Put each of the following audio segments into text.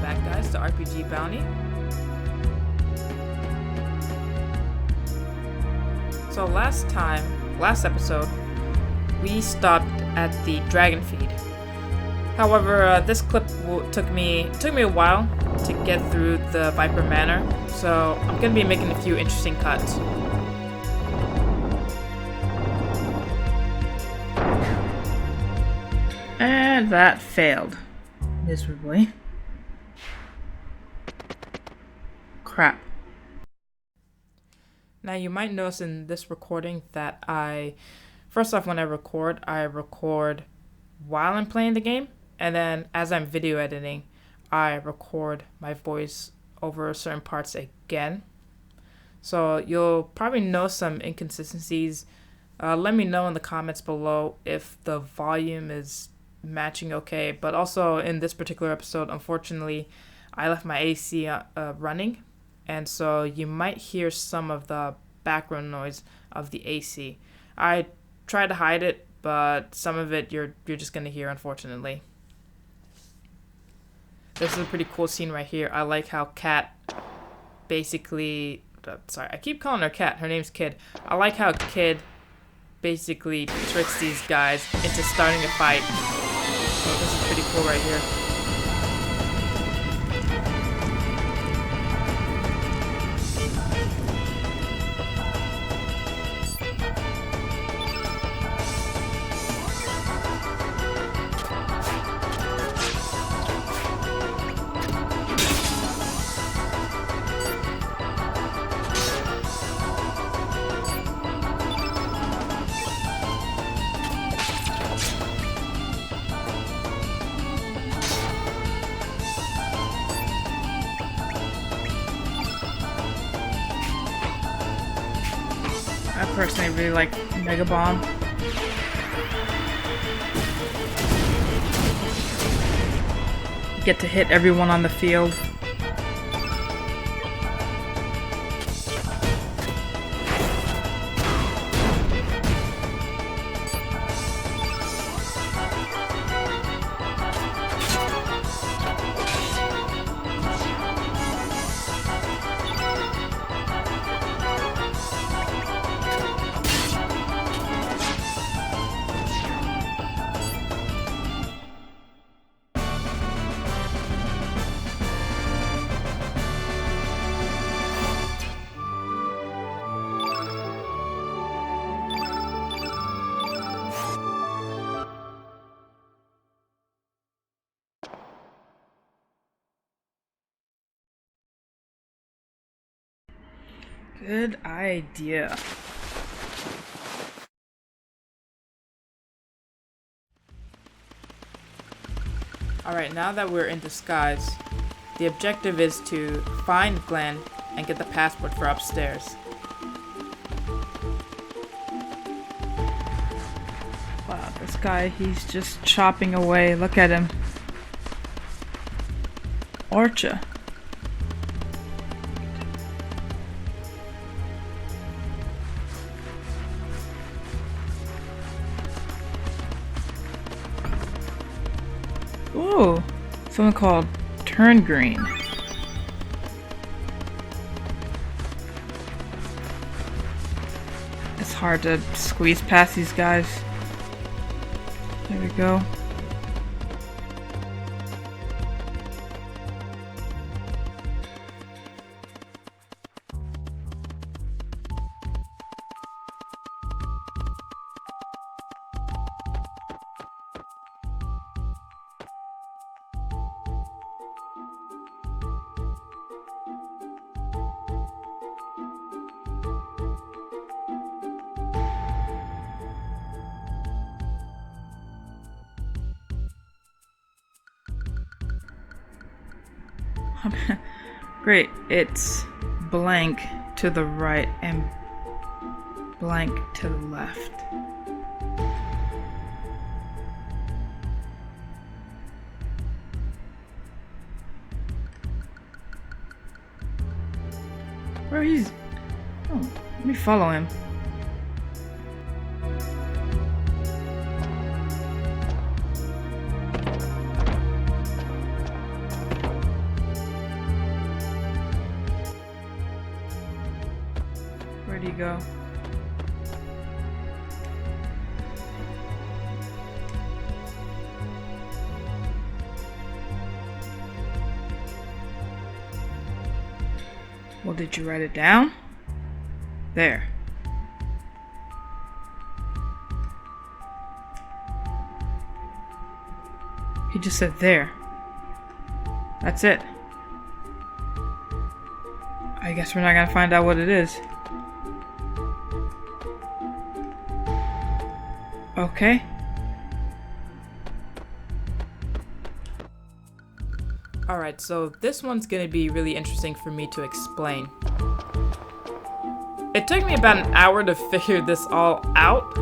back, guys, to RPG Bounty. So last episode, we stopped at the Dragon Feed. However, this clip took me a while to get through the Viper Manor, so I'm gonna be making a few interesting cuts. And that failed miserably. Crap. Now you might notice in this recording that first off, when I record while I'm playing the game, and then as I'm video editing, I record my voice over certain parts again. So you'll probably know some inconsistencies. Let me know in the comments below if the volume is matching okay. But also in this particular episode, unfortunately, I left my AC running, and so you might hear some of the background noise of the AC. I tried to hide it, but some of it you're just gonna hear, unfortunately. This is a pretty cool scene right here. I like how Kat basically... sorry, I keep calling her Kat. Her name's Kid. I like how Kid basically tricks these guys into starting a fight. So this is pretty cool right here. I personally really like Mega Bomb. Get to hit everyone on the field. Good idea. Alright, now that we're in disguise, the objective is to find Glenn and get the passport for upstairs. Wow, this guy, he's just chopping away. Look at him. Orcha. Ooh, something called Turn Green. It's hard to squeeze past these guys. There we go. Great, it's blank to the right and blank to the left. Where he's... Oh, let me follow him. go. Well, did you write it down? There. He just said there. That's it. I guess we're not gonna find out what it is. Okay. Alright, so this one's gonna be really interesting for me to explain. It took me about an hour to figure this all out,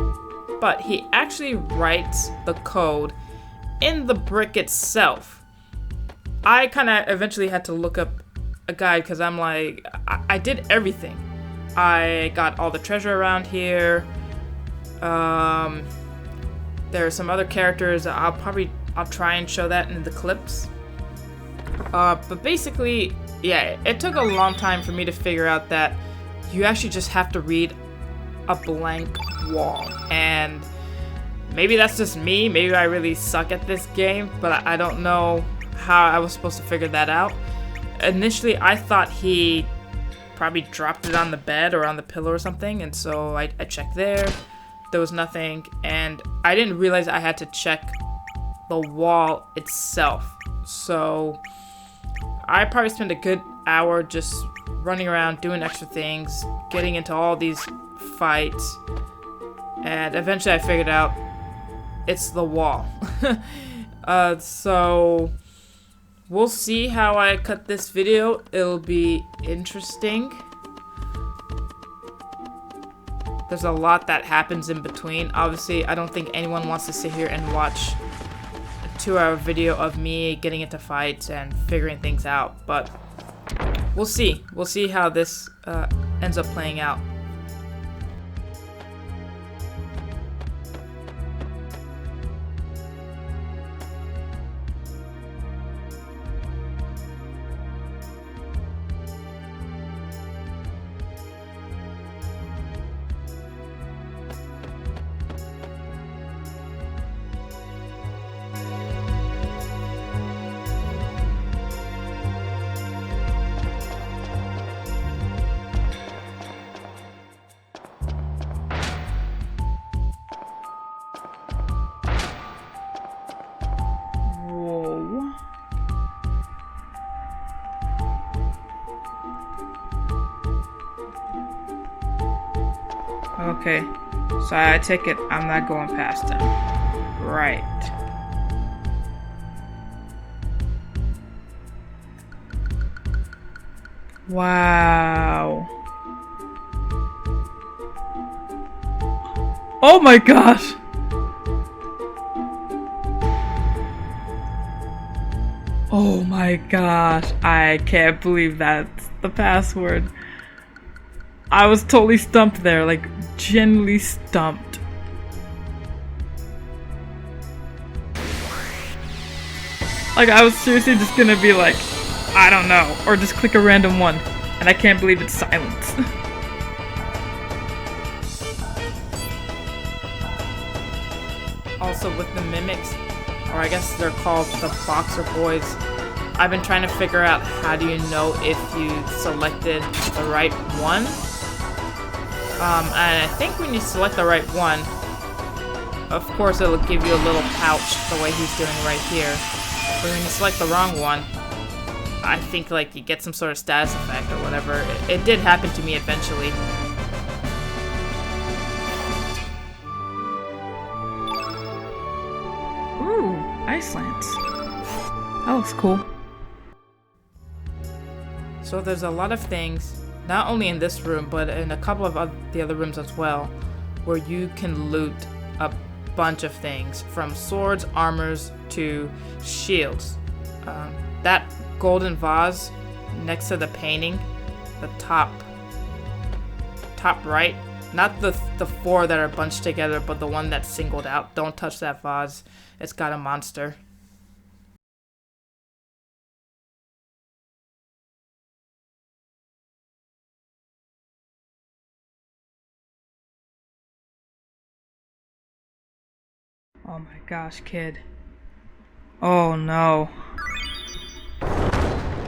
but he actually writes the code in the brick itself. I kind of eventually had to look up a guide because I'm like, I did everything. I got all the treasure around here. There are some other characters. I'll try and show that in the clips. But basically, yeah, it took a long time for me to figure out that you actually just have to read a blank wall. And maybe that's just me. Maybe I really suck at this game, but I don't know how I was supposed to figure that out. Initially, I thought he probably dropped it on the bed or on the pillow or something, and so I checked there. There was nothing, and I didn't realize I had to check the wall itself. So I probably spent a good hour just running around, doing extra things, getting into all these fights, and eventually I figured out it's the wall. So we'll see how I cut this video. It'll be interesting. There's a lot that happens in between. Obviously, I don't think anyone wants to sit here and watch a 2-hour video of me getting into fights and figuring things out, but we'll see. We'll see how this ends up playing out. Okay, so I take it I'm not going past him. Right. Wow. Oh my gosh! Oh my gosh, I can't believe that's the password. I was totally stumped there, like, genuinely stumped. Like, I was seriously just gonna be like, I don't know, or just click a random one, and I can't believe it's silence. Also with the mimics, or I guess they're called the boxer boys, I've been trying to figure out how do you know if you selected the right one. And I think when you select the right one, of course it'll give you a little pouch the way he's doing right here. But when you select the wrong one, I think like you get some sort of status effect or whatever. It did happen to me eventually. Ooh, ice lance. That looks cool. So there's a lot of things, not only in this room, but in a couple of the other rooms as well, where you can loot a bunch of things, from swords, armors, to shields. That golden vase next to the painting, the top right, not the four that are bunched together, but the one that's singled out. Don't touch that vase. It's got a monster. Oh my gosh, kid. Oh no.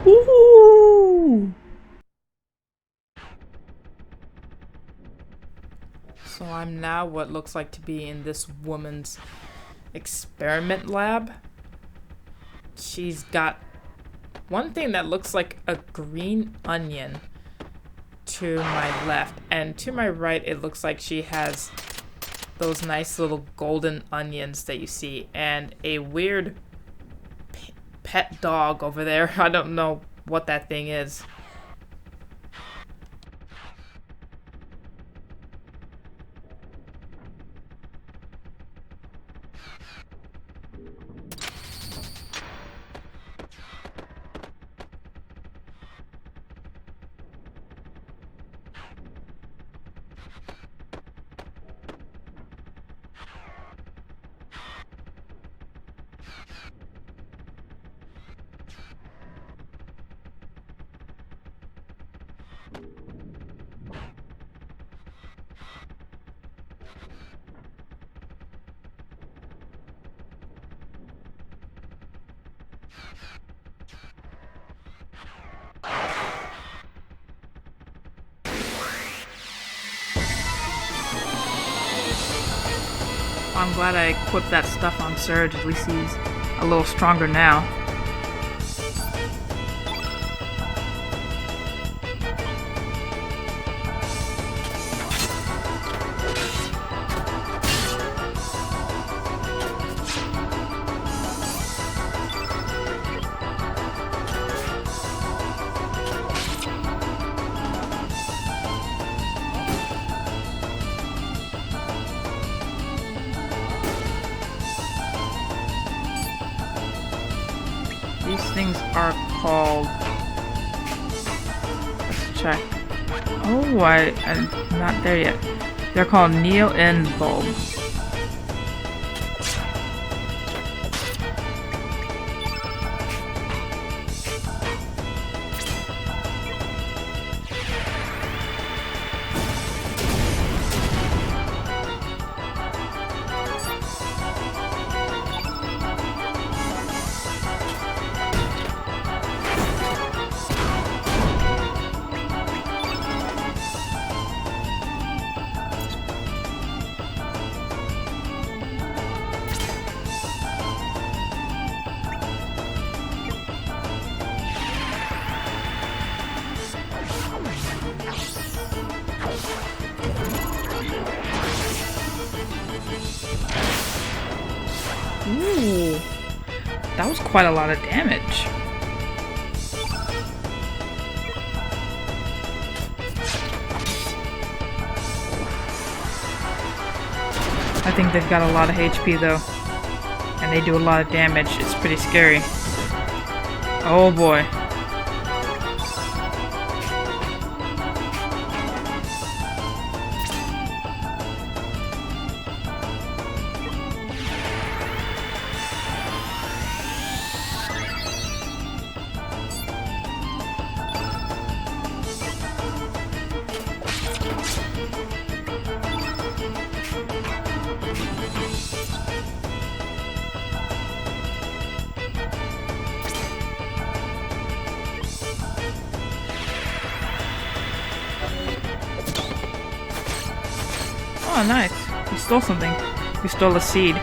Ooh! So I'm now what looks like to be in this woman's experiment lab. She's got one thing that looks like a green onion to my left, and to my right it looks like she has those nice little golden onions that you see, and a weird pet dog over there. I don't know what that thing is. I'm glad I equipped that stuff on Surge. At least he's a little stronger now. These things are called... Let's check. Oh, I'm not there yet. They're called Neo-End Bulb. Ooh, that was quite a lot of damage. I think they've got a lot of HP though, and they do a lot of damage. It's pretty scary. Oh boy. Oh, nice. You stole something. You stole a seed.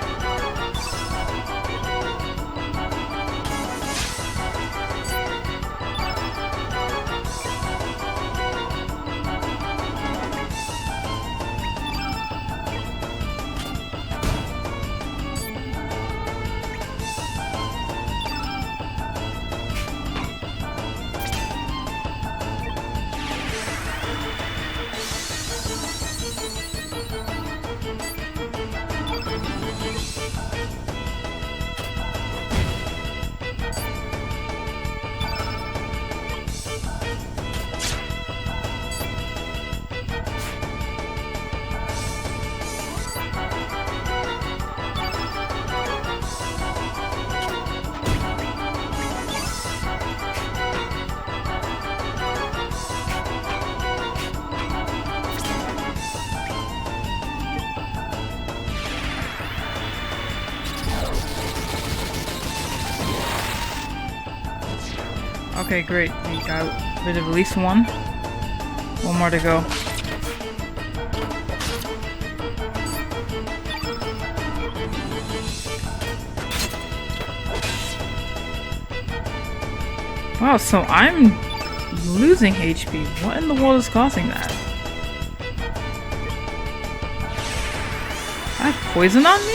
Okay, great. We got rid of at least one. One more to go. Wow, so I'm losing HP. What in the world is causing that? I have poison on me?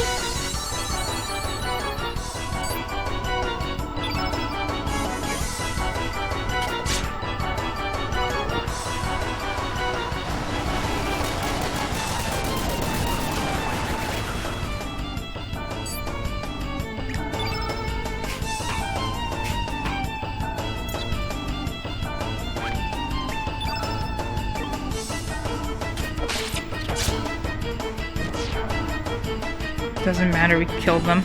Doesn't matter, we killed them.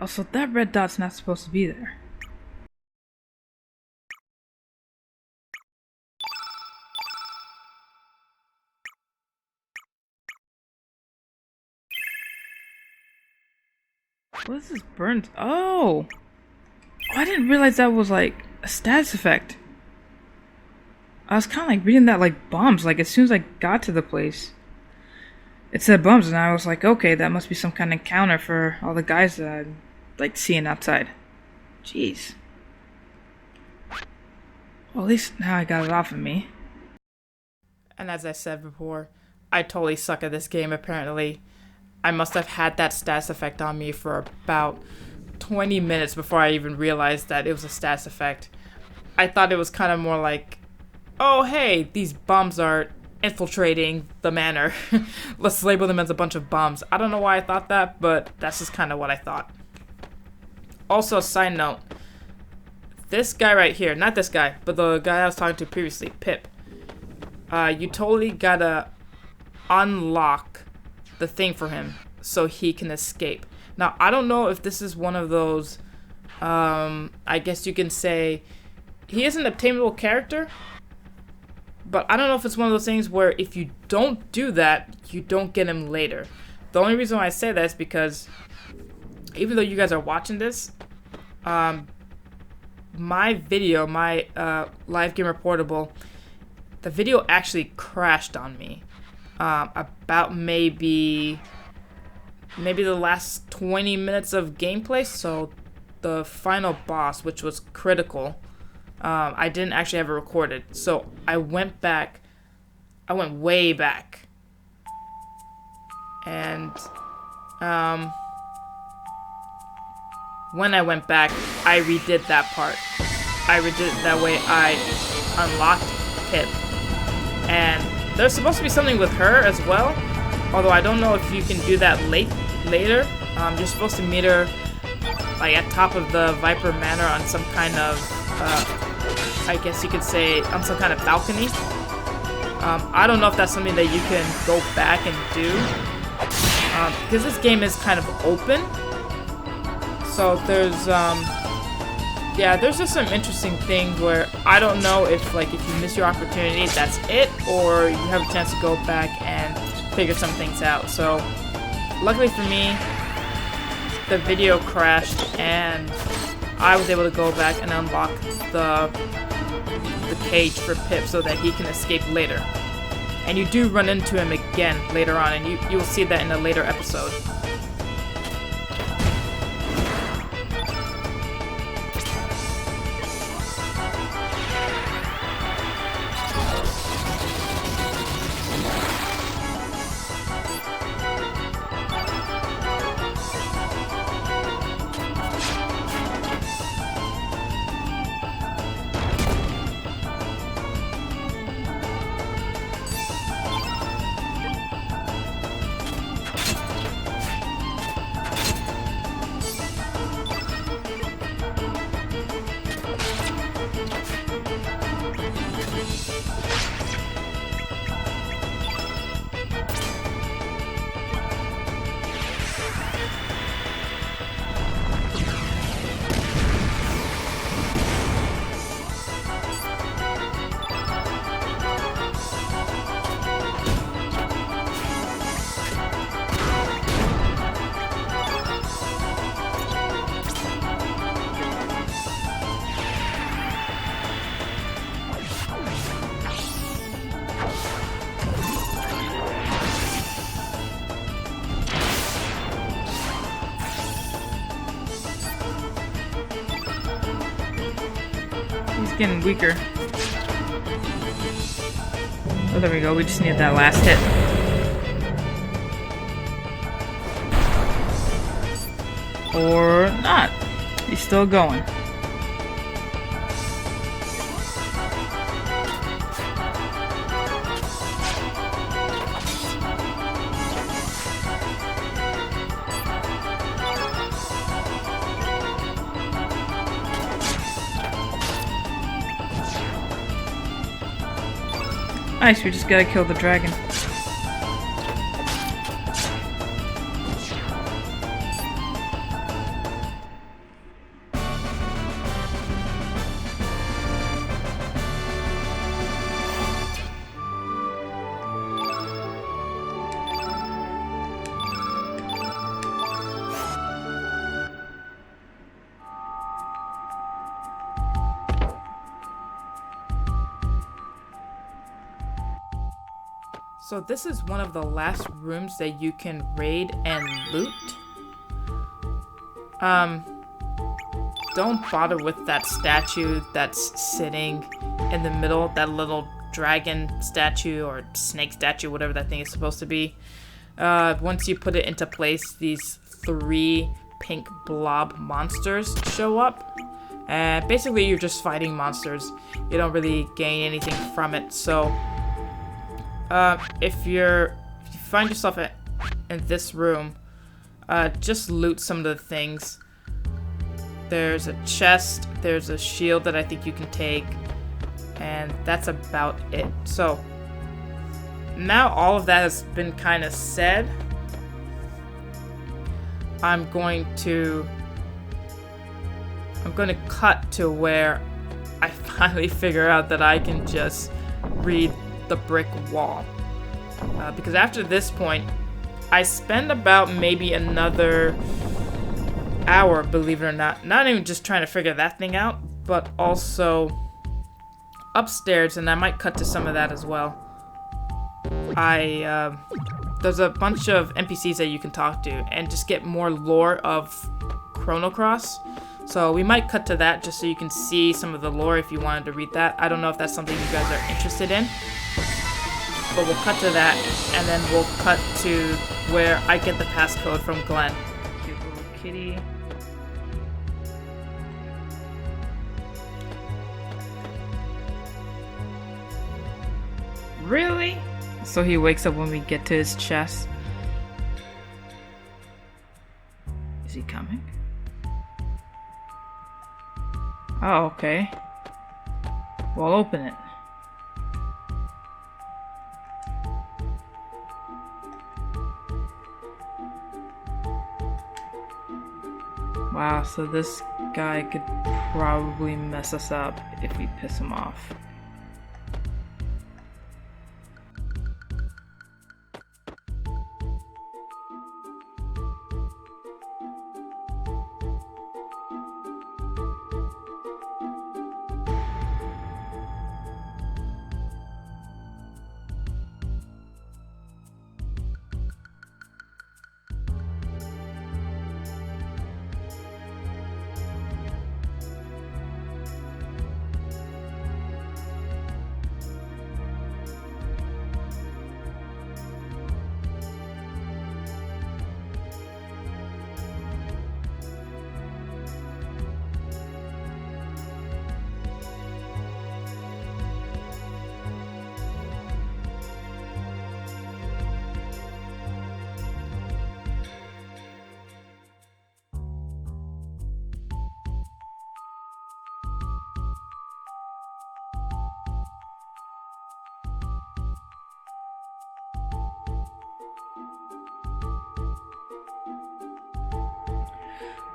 Also, that red dot's not supposed to be there. What is this burnt? Oh! I didn't realize that was like a status effect. I was kind of like reading that like bombs, like as soon as I got to the place. It said bombs, and I was like, okay, that must be some kind of counter for all the guys that I'm like seeing outside. Jeez. Well, at least now I got it off of me. And as I said before, I totally suck at this game apparently. I must have had that status effect on me for about 20 minutes before I even realized that it was a status effect. I thought it was kind of more like, oh hey, these bombs are infiltrating the manor. Let's label them as a bunch of bombs. I don't know why I thought that, but that's just kind of what I thought. Also, side note, this guy right here, not this guy, but the guy I was talking to previously, Pip, you totally gotta unlock the thing for him so he can escape. Now, I don't know if this is one of those, I guess you can say, he is an obtainable character, but I don't know if it's one of those things where if you don't do that, you don't get him later. The only reason why I say that is because even though you guys are watching this, my video, my live game reportable, the video actually crashed on me about maybe the last 20 minutes of gameplay. So the final boss, which was critical, I didn't actually have it recorded. So I went way back, and when I went back, I redid that part. I redid it that way. I unlocked Pip. And there's supposed to be something with her as well. Although I don't know if you can do that later. You're supposed to meet her like at top of the Viper Manor on some kind of, I guess you could say, on some kind of balcony. I don't know if that's something that you can go back and do. Because this game is kind of open. So there's there's just some interesting things where I don't know if you miss your opportunity, that's it, or you have a chance to go back and figure some things out. So luckily for me, the video crashed and I was able to go back and unlock the cage for Pip so that he can escape later. And you do run into him again later on, and you will see that in a later episode. He's getting weaker. Oh, there we go. We just need that last hit. Or not. He's still going. Nice, we just gotta kill the dragon. So this is one of the last rooms that you can raid and loot. Don't bother with that statue that's sitting in the middle, that little dragon statue or snake statue, whatever that thing is supposed to be. Once you put it into place, these 3 pink blob monsters show up. And basically you're just fighting monsters. You don't really gain anything from it, so if you find yourself in this room, just loot some of the things. There's a chest, there's a shield that I think you can take, and that's about it. So now all of that has been kind of said, I'm going to cut to where I finally figure out that I can just read the brick wall. Because after this point, I spend about maybe another hour, believe it or not even just trying to figure that thing out, but also upstairs, and I might cut to some of that as well. There's a bunch of NPCs that you can talk to and just get more lore of Chrono Cross. So we might cut to that just so you can see some of the lore if you wanted to read that. I don't know if that's something you guys are interested in. But we'll cut to that, and then we'll cut to where I get the passcode from Glenn. Cute little kitty. Really? So he wakes up when we get to his chest. Is he coming? Oh, okay. Well, open it. Wow, so this guy could probably mess us up if we piss him off.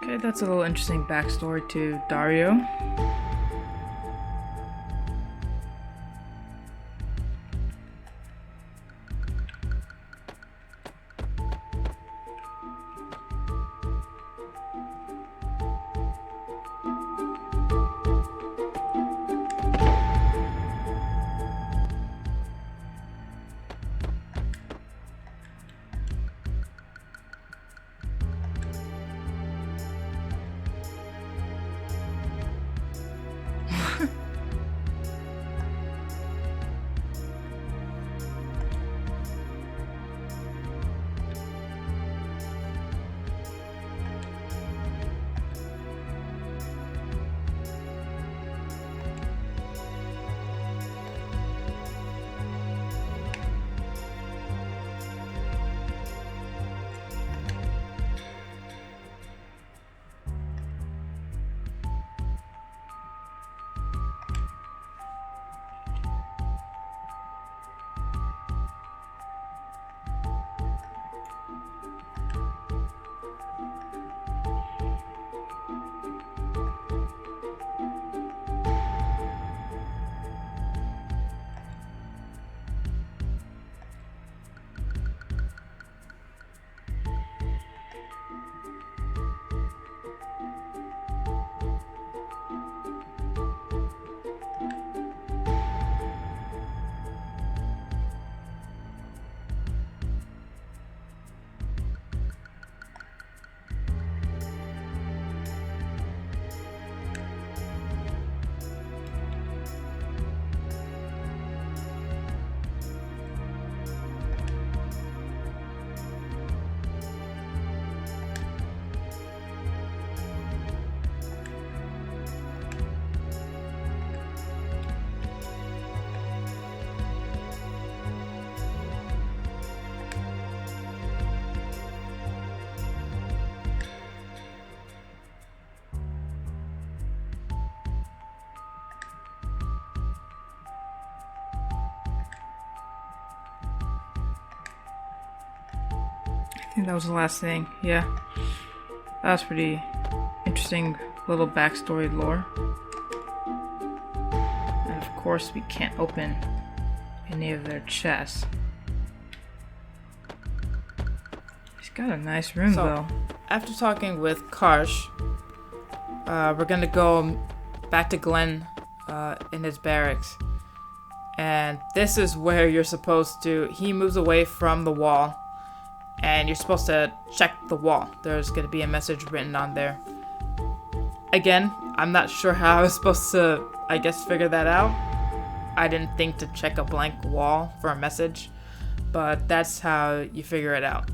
Okay, that's a little interesting backstory to Dario. I think that was the last thing. Yeah. That was pretty interesting little backstory lore. And of course we can't open any of their chests. He's got a nice room though. After talking with Karsh, we're gonna go back to Glenn in his barracks. And this is where you're supposed to... He moves away from the wall, and you're supposed to check the wall. There's going to be a message written on there. Again, I'm not sure how I was supposed to, I guess, figure that out. I didn't think to check a blank wall for a message, but that's how you figure it out.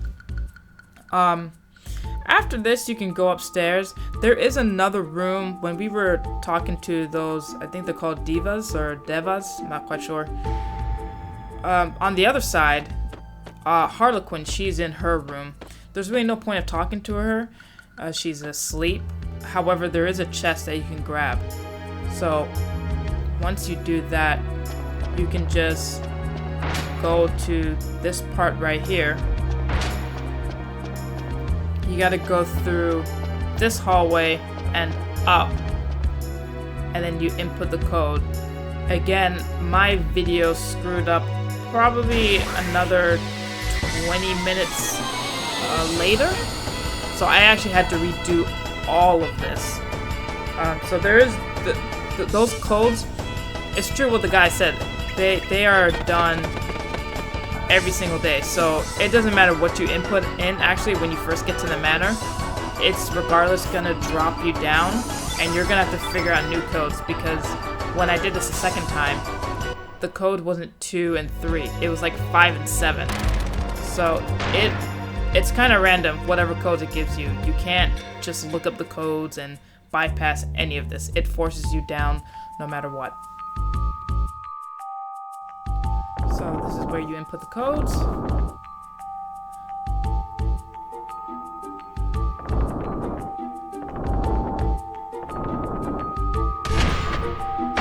After this, you can go upstairs. There is another room. When we were talking to those, I think they're called divas or devas, I'm not quite sure. On the other side, Harlequin, she's in her room. There's really no point of talking to her. She's asleep. However, there is a chest that you can grab. So once you do that, you can just go to this part right here. You gotta go through this hallway and up, and then you input the code. Again, my video screwed up probably another 20 minutes later, so I actually had to redo all of this. So there is those codes. It's true what the guy said. They are done every single day, so it doesn't matter what you input in. Actually, when you first get to the manor, it's regardless gonna drop you down, and you're gonna have to figure out new codes, because when I did this the second time, the code wasn't 2 and 3, it was like 5 and 7. So it's kind of random whatever codes it gives you. You can't just look up the codes and bypass any of this. It forces you down no matter what. So this is where you input the codes.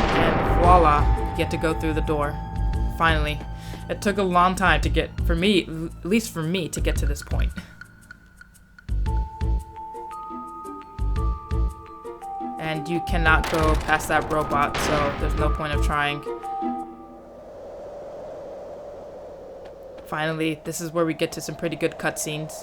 And voila, you get to go through the door. Finally. It took a long time to get, for me, at least for me, to get to this point. And you cannot go past that robot, so there's no point of trying. Finally, this is where we get to some pretty good cutscenes.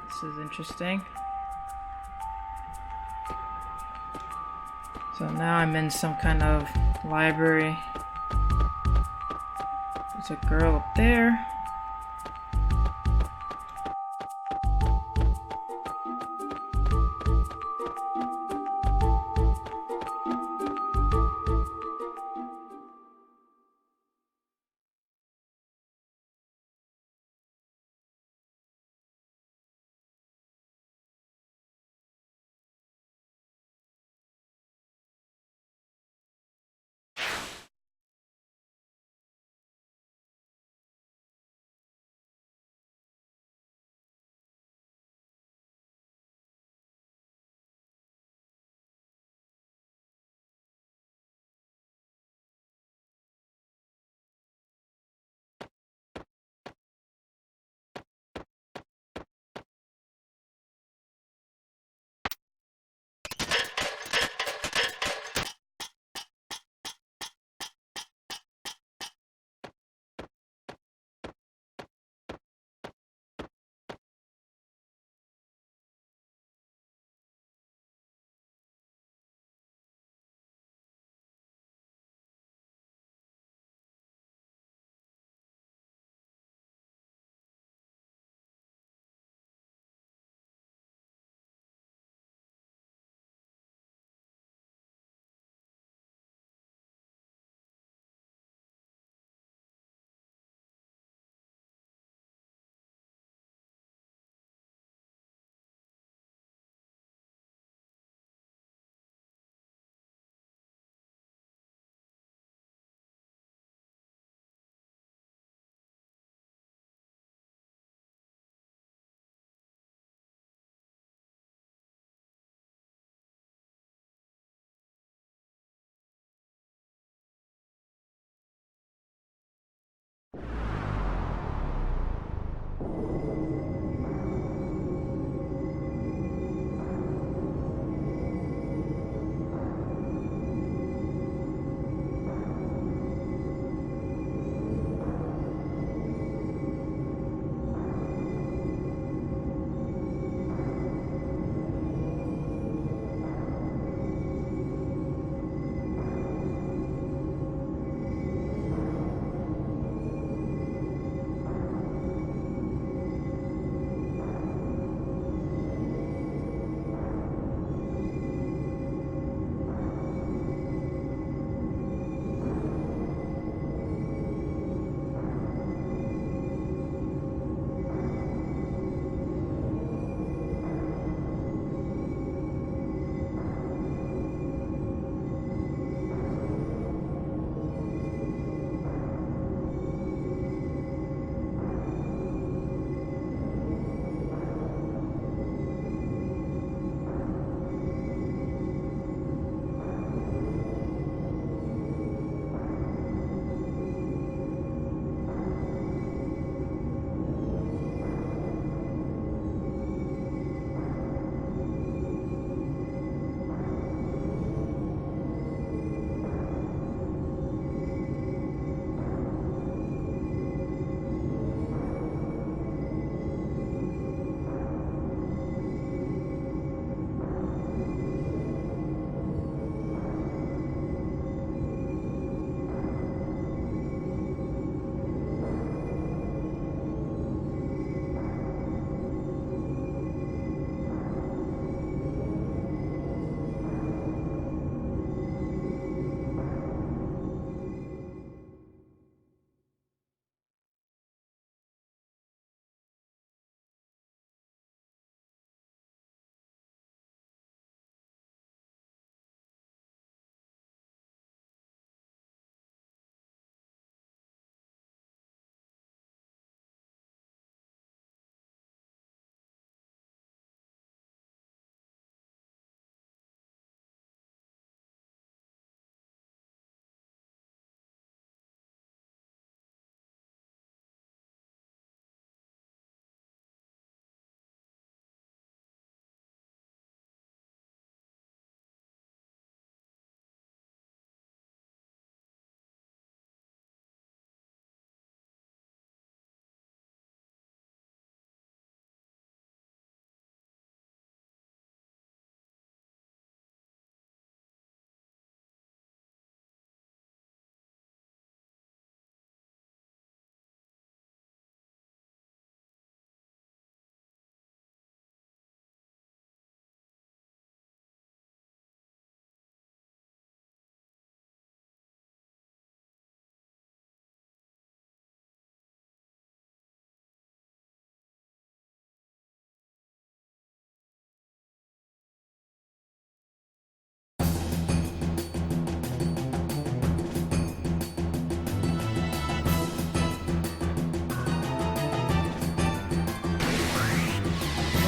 This is interesting. So now I'm in some kind of library. There's a girl up there.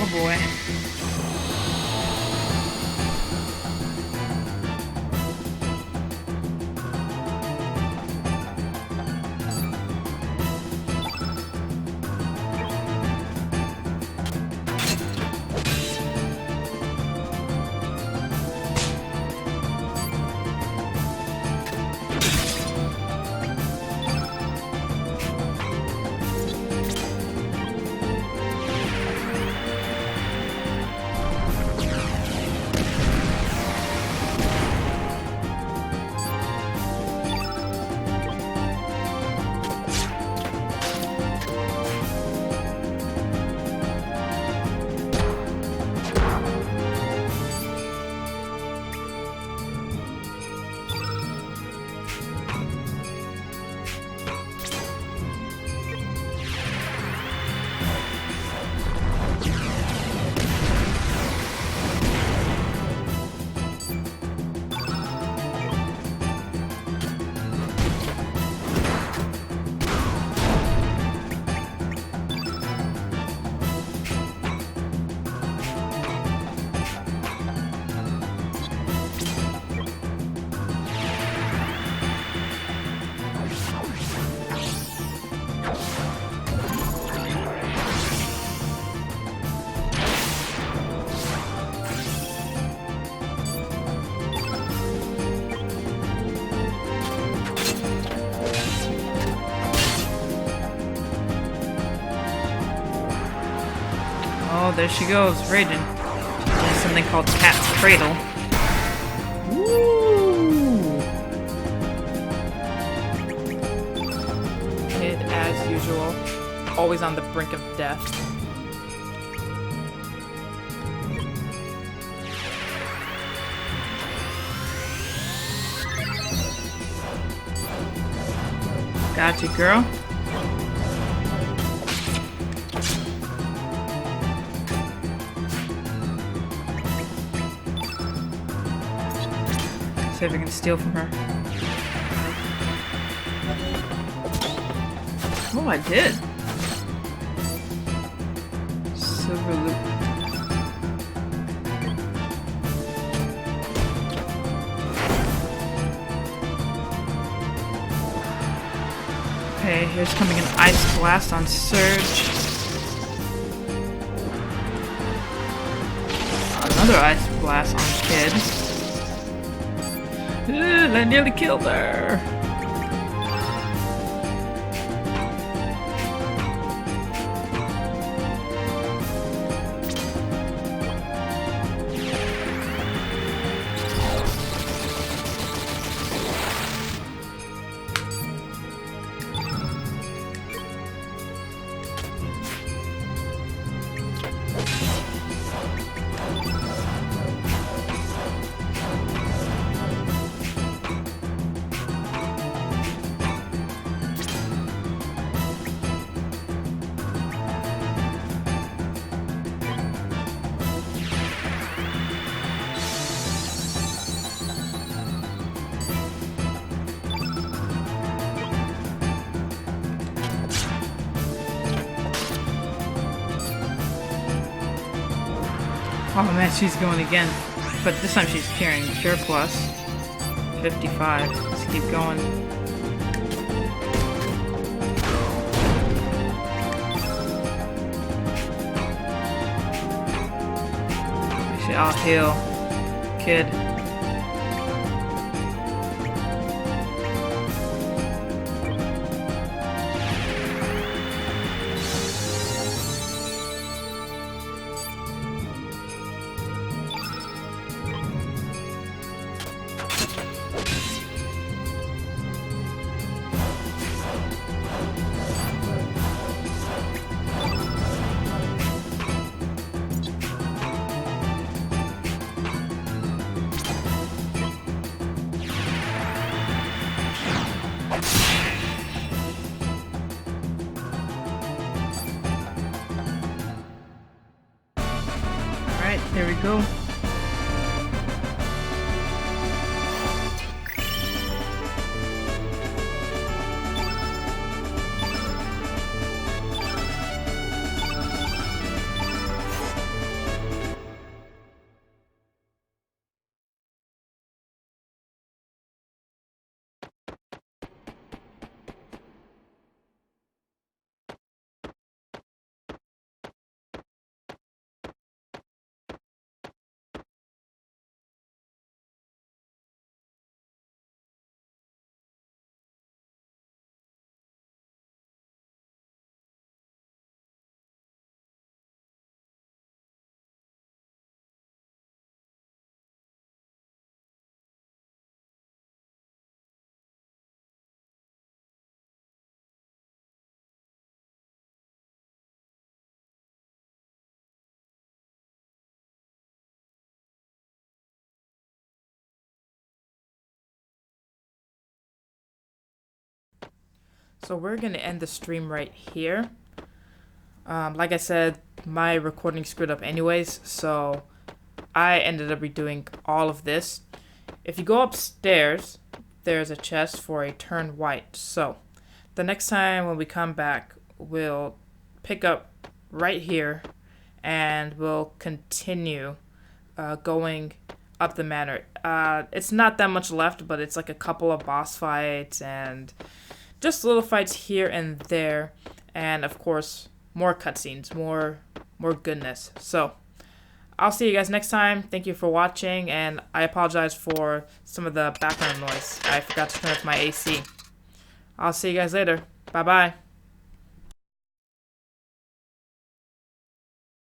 Oh boy. Oh, there she goes, raging. There's something called Cat's Cradle. Woo! Kid, as usual, always on the brink of death. Got you, girl. See if I can steal from her. Oh, I did. Silver loop. Okay, here's coming an ice blast on Surge. Another ice blast on Kid. That nearly killed her. Oh man, she's going again. But this time she's carrying Pure Plus. 55. Let's keep going. I'll heal. Kid. Alright, there we go. So we're going to end the stream right here. Like I said, my recording screwed up anyways, so I ended up redoing all of this. If you go upstairs, there's a chest for a turn white. So the next time when we come back, we'll pick up right here and we'll continue going up the manor. It's not that much left, but it's like a couple of boss fights and just little fights here and there, and of course more cutscenes, more goodness. So I'll see you guys next time. Thank you for watching, and I apologize for some of the background noise. I forgot to turn off my AC. I'll see you guys later. Bye bye.